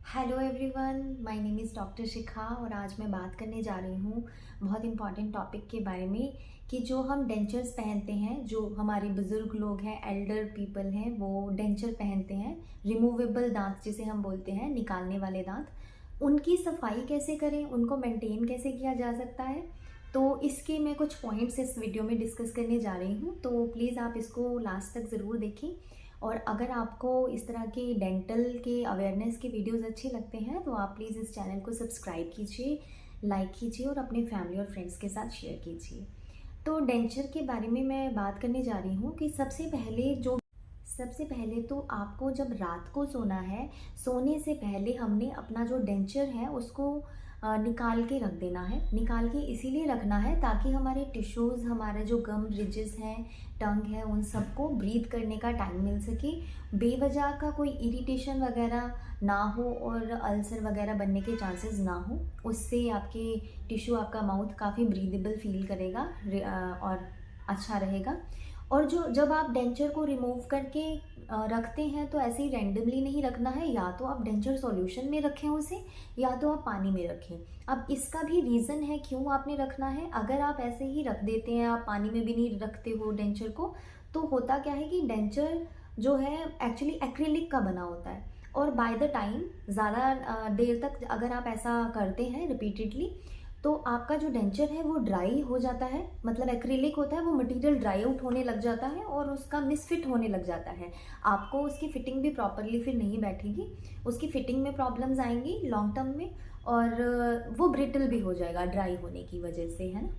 Hello everyone, my name is doctor Shikha और आज मैं बात करने जा रही हूँ बहुत इम्पॉर्टेंट टॉपिक के बारे में कि जो हम डेंचर्स पहनते हैं, जो हमारे बुज़ुर्ग लोग हैं, एल्डर पीपल हैं, वो डेंचर पहनते हैं। रिमूवेबल दांत जिसे हम बोलते हैं, निकालने वाले दांत, उनकी सफाई कैसे करें, उनको मेंटेन कैसे किया जा सकता है। तो इसके मैं कुछ पॉइंट्स इस वीडियो में डिस्कस करने जा रही हूँ, तो प्लीज़ आप इसको लास्ट तक ज़रूर देखें। और अगर आपको इस तरह के डेंटल के अवेयरनेस के वीडियोस अच्छे लगते हैं तो आप प्लीज़ इस चैनल को सब्सक्राइब कीजिए, लाइक कीजिए और अपने फैमिली और फ्रेंड्स के साथ शेयर कीजिए। तो डेंचर के बारे में मैं बात करने जा रही हूँ कि सबसे पहले तो आपको जब रात को सोना है, सोने से पहले हमने अपना जो डेंचर है उसको निकाल के रख देना है। निकाल के इसीलिए रखना है ताकि हमारे टिश्यूज़, हमारे जो गम रिजेस हैं, टंग है, उन सबको ब्रीथ करने का टाइम मिल सके, बेवजह का कोई इरिटेशन वगैरह ना हो और अल्सर वगैरह बनने के चांसेस ना हो। उससे आपके टिश्यू, आपका माउथ काफ़ी ब्रीदेबल फील करेगा और अच्छा रहेगा। और जब आप डेंचर को रिमूव करके रखते हैं तो ऐसे ही रैंडमली नहीं रखना है। या तो आप डेंचर सॉल्यूशन में रखें उसे, या तो आप पानी में रखें। अब इसका भी रीज़न है क्यों आपने रखना है। अगर आप ऐसे ही रख देते हैं, आप पानी में भी नहीं रखते हो डेंचर को, तो होता क्या है कि डेंचर जो है एक्चुअली एक्रिलिक का बना होता है और बाय द टाइम ज़्यादा देर तक अगर आप ऐसा करते हैं रिपीटेडली, तो आपका जो डेंचर है वो ड्राई हो जाता है। मतलब एक्रिलिक होता है, वो मटेरियल ड्राई आउट होने लग जाता है और उसका मिसफिट होने लग जाता है। आपको उसकी फिटिंग भी प्रॉपरली फिर नहीं बैठेगी, उसकी फिटिंग में प्रॉब्लम्स आएंगी लॉन्ग टर्म में, और वो ब्रिटल भी हो जाएगा ड्राई होने की वजह से, है ना।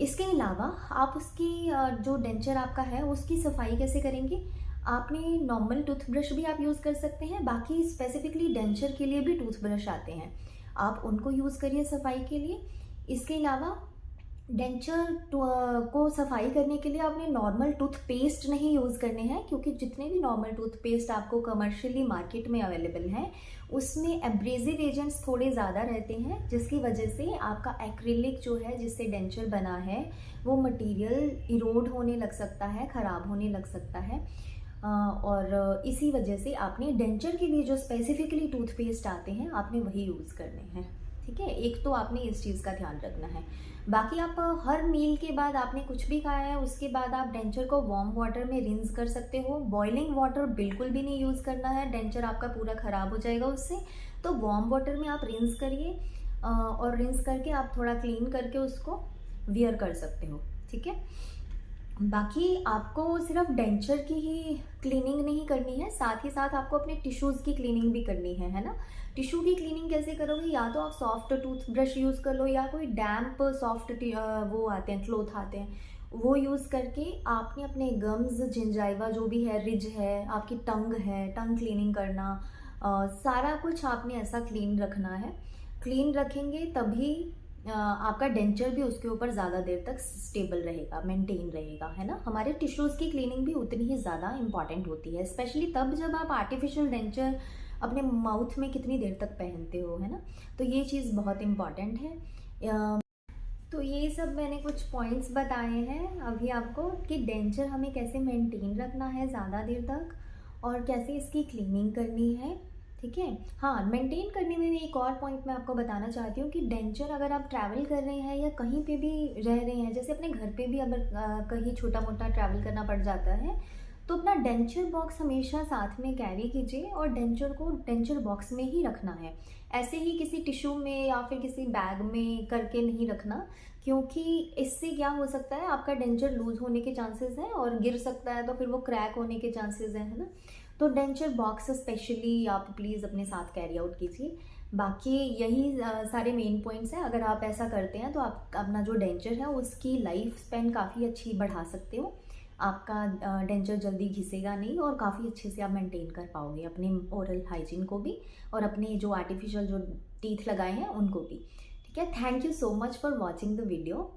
इसके अलावा आप उसकी जो डेंचर आपका है उसकी सफाई कैसे करेंगे। आपने नॉर्मल टूथब्रश भी आप यूज़ कर सकते हैं, बाकी स्पेसिफिकली डेंचर के लिए भी टूथब्रश आते हैं, आप उनको यूज़ करिए सफाई के लिए। इसके अलावा डेंचर को सफाई करने के लिए आपने नॉर्मल टूथपेस्ट नहीं यूज़ करने हैं, क्योंकि जितने भी नॉर्मल टूथपेस्ट आपको कमर्शियली मार्केट में अवेलेबल हैं उसमें एब्रेजिव एजेंट्स थोड़े ज़्यादा रहते हैं, जिसकी वजह से आपका एक्रिलिक जो है जिससे डेंचर बना है वो मटेरियल इरोड होने लग सकता है, ख़राब होने लग सकता है। और इसी वजह से आपने डेंचर के लिए जो स्पेसिफिकली टूथपेस्ट आते हैं आपने वही यूज़ करने हैं, ठीक है। एक तो आपने इस चीज़ का ध्यान रखना है। बाकी आप हर मील के बाद आपने कुछ भी खाया है उसके बाद आप डेंचर को वार्म वाटर में रिंस कर सकते हो। बॉइलिंग वाटर बिल्कुल भी नहीं यूज़ करना है, डेंचर आपका पूरा ख़राब हो जाएगा उससे। तो वार्म वाटर में आप रिंस करिए और रिंस करके आप थोड़ा क्लीन करके उसको वियर कर सकते हो, ठीक है। बाकी आपको सिर्फ डेंचर की ही क्लीनिंग नहीं करनी है, साथ ही साथ आपको अपने टिश्यूज़ की क्लीनिंग भी करनी है ना। टिश्यू की क्लीनिंग कैसे करोगे, या तो आप सॉफ्ट टूथब्रश यूज़ कर लो या कोई डैम्प सॉफ्ट वो आते हैं, क्लॉथ आते हैं, वो यूज़ करके आपने अपने गम्स, जिंजाइवा जो भी है, रिज है, आपकी टंग है, टंग क्लीनिंग करना, सारा कुछ आपने ऐसा क्लीन रखना है। क्लीन रखेंगे तभी आपका डेंचर भी उसके ऊपर ज़्यादा देर तक स्टेबल रहेगा, मेंटेन रहेगा, है ना। हमारे टिश्यूज़ की क्लीनिंग भी उतनी ही ज़्यादा इंपॉर्टेंट होती है, स्पेशली तब जब आप आर्टिफिशियल डेंचर अपने माउथ में कितनी देर तक पहनते हो, है ना। तो ये चीज़ बहुत इम्पॉर्टेंट है। तो ये सब मैंने कुछ पॉइंट्स बताए हैं अभी आपको कि डेंचर हमें कैसे मेंटेन रखना है ज़्यादा देर तक और कैसे इसकी क्लीनिंग करनी है, ठीक है। हाँ, मेंटेन करने में भी एक और पॉइंट मैं आपको बताना चाहती हूँ कि डेंचर अगर आप ट्रैवल कर रहे हैं या कहीं पे भी रह रहे हैं, जैसे अपने घर पे भी अगर कहीं छोटा मोटा ट्रैवल करना पड़ जाता है, तो अपना डेंचर बॉक्स हमेशा साथ में कैरी कीजिए और डेंचर को डेंचर बॉक्स में ही रखना है। ऐसे ही किसी टिश्यू में या फिर किसी बैग में करके नहीं रखना, क्योंकि इससे क्या हो सकता है, आपका डेंचर लूज होने के चांसेस हैं और गिर सकता है, तो फिर वो क्रैक होने के चांसेस हैं, है ना। तो डेंचर बॉक्स स्पेशली आप प्लीज़ अपने साथ कैरी आउट कीजिए। बाकी यही सारे मेन पॉइंट्स हैं। अगर आप ऐसा करते हैं तो आप अपना जो डेंचर है उसकी लाइफ स्पेन काफ़ी अच्छी बढ़ा सकते हो। आपका डेंचर जल्दी घिसेगा नहीं और काफ़ी अच्छे से आप मेंटेन कर पाओगे अपने ओरल हाइजीन को भी और अपने जो आर्टिफिशियल जो टीथ लगाए हैं उनको भी, ठीक है। Thank you so much for watching the video.